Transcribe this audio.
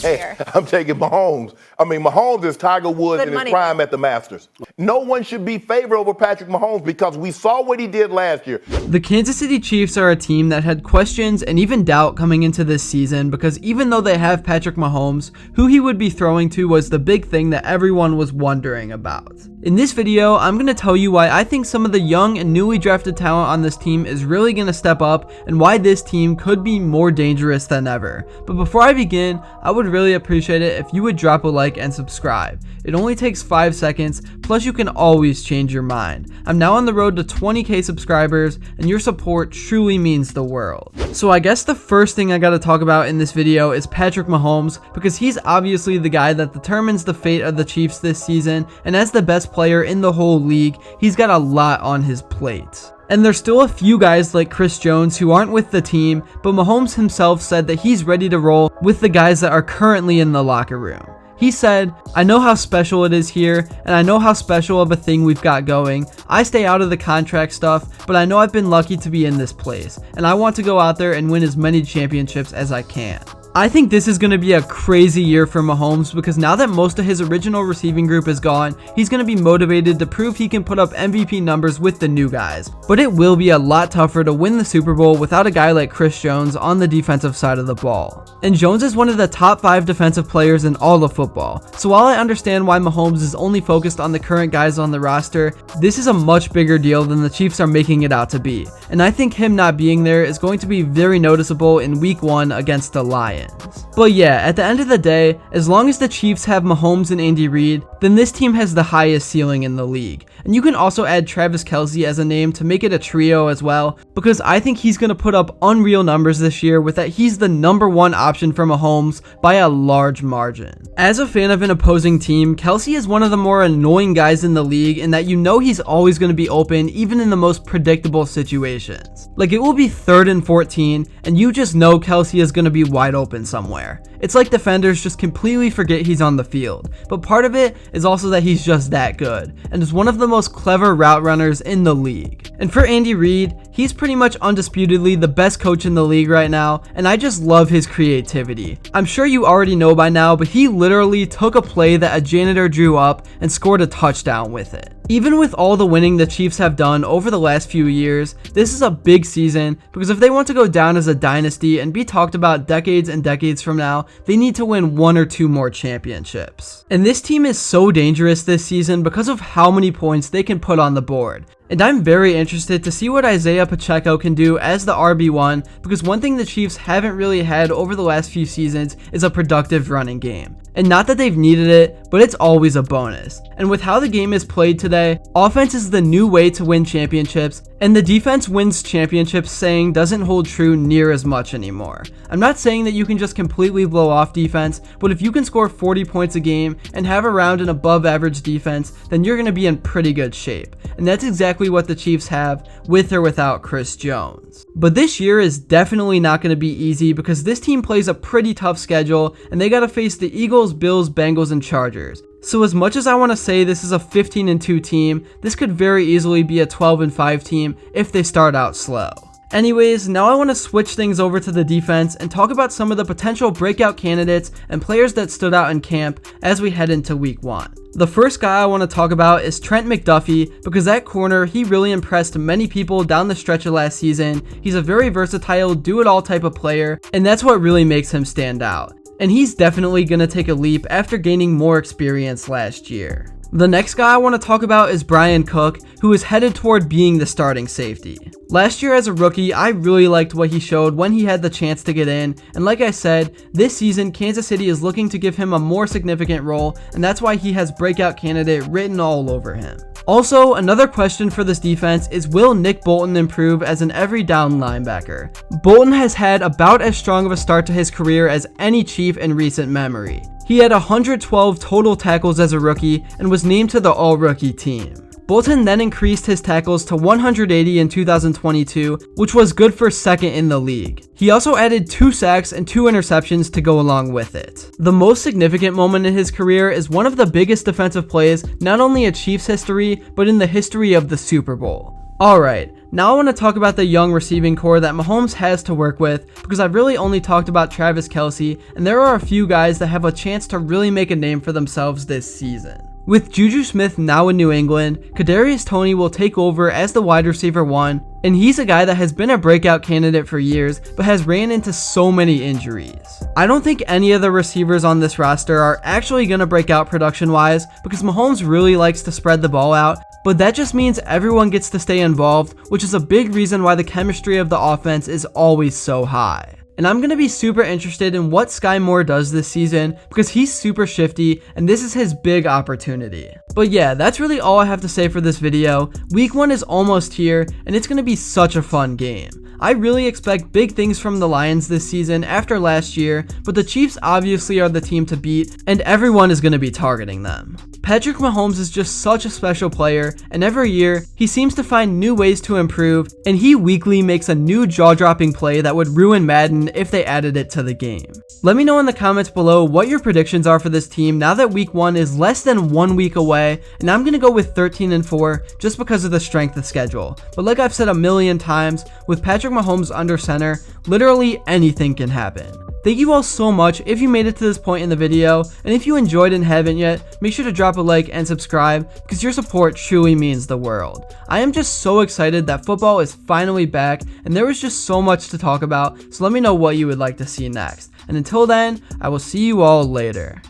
this year? I'm taking Mahomes. I mean, Mahomes is Tiger Woods in his prime at the Masters. No one should be favored over Patrick Mahomes because we saw what he did last year. The Kansas City Chiefs are a team that had questions and even doubt coming into this season because even though they have Patrick Mahomes, who he would be throwing to was the big thing that everyone was wondering about. In this video, I'm going to tell you why I think some of the young and newly drafted talent on this team is really going to step up and why this team could be more dangerous than ever. But before I begin, I would really appreciate it if you would drop a like and subscribe. It only takes 5 seconds, plus you can always change your mind. I'm now on the road to 20k subscribers, and your support truly means the world. So I guess the first thing I gotta talk about in this video is Patrick Mahomes, because he's obviously the guy that determines the fate of the Chiefs this season, and as the best player in the whole league, he's got a lot on his plate. And there's still a few guys like Chris Jones who aren't with the team, but Mahomes himself said that he's ready to roll with the guys that are currently in the locker room. He said, "I know how special it is here, and I know how special of a thing we've got going. I stay out of the contract stuff, but I know I've been lucky to be in this place, and I want to go out there and win as many championships as I can." I think this is going to be a crazy year for Mahomes because now that most of his original receiving group is gone, he's going to be motivated to prove he can put up MVP numbers with the new guys. But it will be a lot tougher to win the Super Bowl without a guy like Chris Jones on the defensive side of the ball. And Jones is one of the top 5 defensive players in all of football. So while I understand why Mahomes is only focused on the current guys on the roster, this is a much bigger deal than the Chiefs are making it out to be. And I think him not being there is going to be very noticeable in Week 1 against the Lions. But yeah, at the end of the day, as long as the Chiefs have Mahomes and Andy Reid, then this team has the highest ceiling in the league. And you can also add Travis Kelce as a name to make it a trio as well, because I think he's going to put up unreal numbers this year with that he's the #1 option for Mahomes by a large margin. As a fan of an opposing team, Kelce is one of the more annoying guys in the league in that you know he's always going to be open even in the most predictable situations. Like it will be 3rd and 14 and you just know Kelce is going to be wide open somewhere. It's like defenders just completely forget he's on the field, but part of it is also that he's just that good, and is one of the most clever route runners in the league. And for Andy Reid, he's pretty much undisputedly the best coach in the league right now, and I just love his creativity. I'm sure you already know by now, but he literally took a play that a janitor drew up and scored a touchdown with it. Even with all the winning the Chiefs have done over the last few years, this is a big season because if they want to go down as a dynasty and be talked about decades and decades from now, they need to win 1 or 2 more championships. And this team is so dangerous this season because of how many points they can put on the board. And I'm very interested to see what Isaiah Pacheco can do as the RB1 because one thing the Chiefs haven't really had over the last few seasons is a productive running game. And not that they've needed it, but it's always a bonus. And with how the game is played today, offense is the new way to win championships, and the defense wins championships saying doesn't hold true near as much anymore. I'm not saying that you can just completely blow off defense, but if you can score 40 points a game and have around an above average defense, then you're going to be in pretty good shape. And that's exactly what the Chiefs have with or without Chris Jones. But this year is definitely not going to be easy because this team plays a pretty tough schedule and they got to face the Eagles, Bills, Bengals, and Chargers. So as much as I want to say this is a 15-2 team, this could very easily be a 12-5 team if they start out slow. Anyways, now I want to switch things over to the defense and talk about some of the potential breakout candidates and players that stood out in camp as we head into Week 1. The first guy I want to talk about is Trent McDuffie because at corner, he really impressed many people down the stretch of last season. He's a very versatile, do-it-all type of player, and that's what really makes him stand out. And he's definitely going to take a leap after gaining more experience last year. The next guy I want to talk about is Brian Cook, who is headed toward being the starting safety. Last year as a rookie, I really liked what he showed when he had the chance to get in, and like I said, this season Kansas City is looking to give him a more significant role, and that's why he has breakout candidate written all over him. Also, another question for this defense is, will Nick Bolton improve as an every down linebacker? Bolton has had about as strong of a start to his career as any Chief in recent memory. He had 112 total tackles as a rookie and was named to the All-Rookie team. Bolton then increased his tackles to 180 in 2022, which was good for second in the league. He also added 2 sacks and 2 interceptions to go along with it. The most significant moment in his career is one of the biggest defensive plays not only in Chiefs history, but in the history of the Super Bowl. Alright, now I want to talk about the young receiving core that Mahomes has to work with, because I've really only talked about Travis Kelce, and there are a few guys that have a chance to really make a name for themselves this season. With Juju Smith now in New England, Kadarius Toney will take over as the wide receiver 1, and he's a guy that has been a breakout candidate for years, but has ran into so many injuries. I don't think any of the receivers on this roster are actually going to break out production-wise, because Mahomes really likes to spread the ball out, but that just means everyone gets to stay involved, which is a big reason why the chemistry of the offense is always so high. And I'm going to be super interested in what Sky Moore does this season, because he's super shifty and this is his big opportunity. But yeah, that's really all I have to say for this video. Week 1 is almost here and it's going to be such a fun game. I really expect big things from the Lions this season after last year, but the Chiefs obviously are the team to beat and everyone is going to be targeting them. Patrick Mahomes is just such a special player, and every year, he seems to find new ways to improve, and he weekly makes a new jaw-dropping play that would ruin Madden if they added it to the game. Let me know in the comments below what your predictions are for this team now that week 1 is less than 1 week away, and I'm going to go with 13-4 just because of the strength of schedule. But like I've said a million times, with Patrick Mahomes under center, literally anything can happen. Thank you all so much if you made it to this point in the video, and if you enjoyed and haven't yet, make sure to drop a like and subscribe because your support truly means the world. I am just so excited that football is finally back and there was just so much to talk about, so let me know what you would like to see next. And until then, I will see you all later.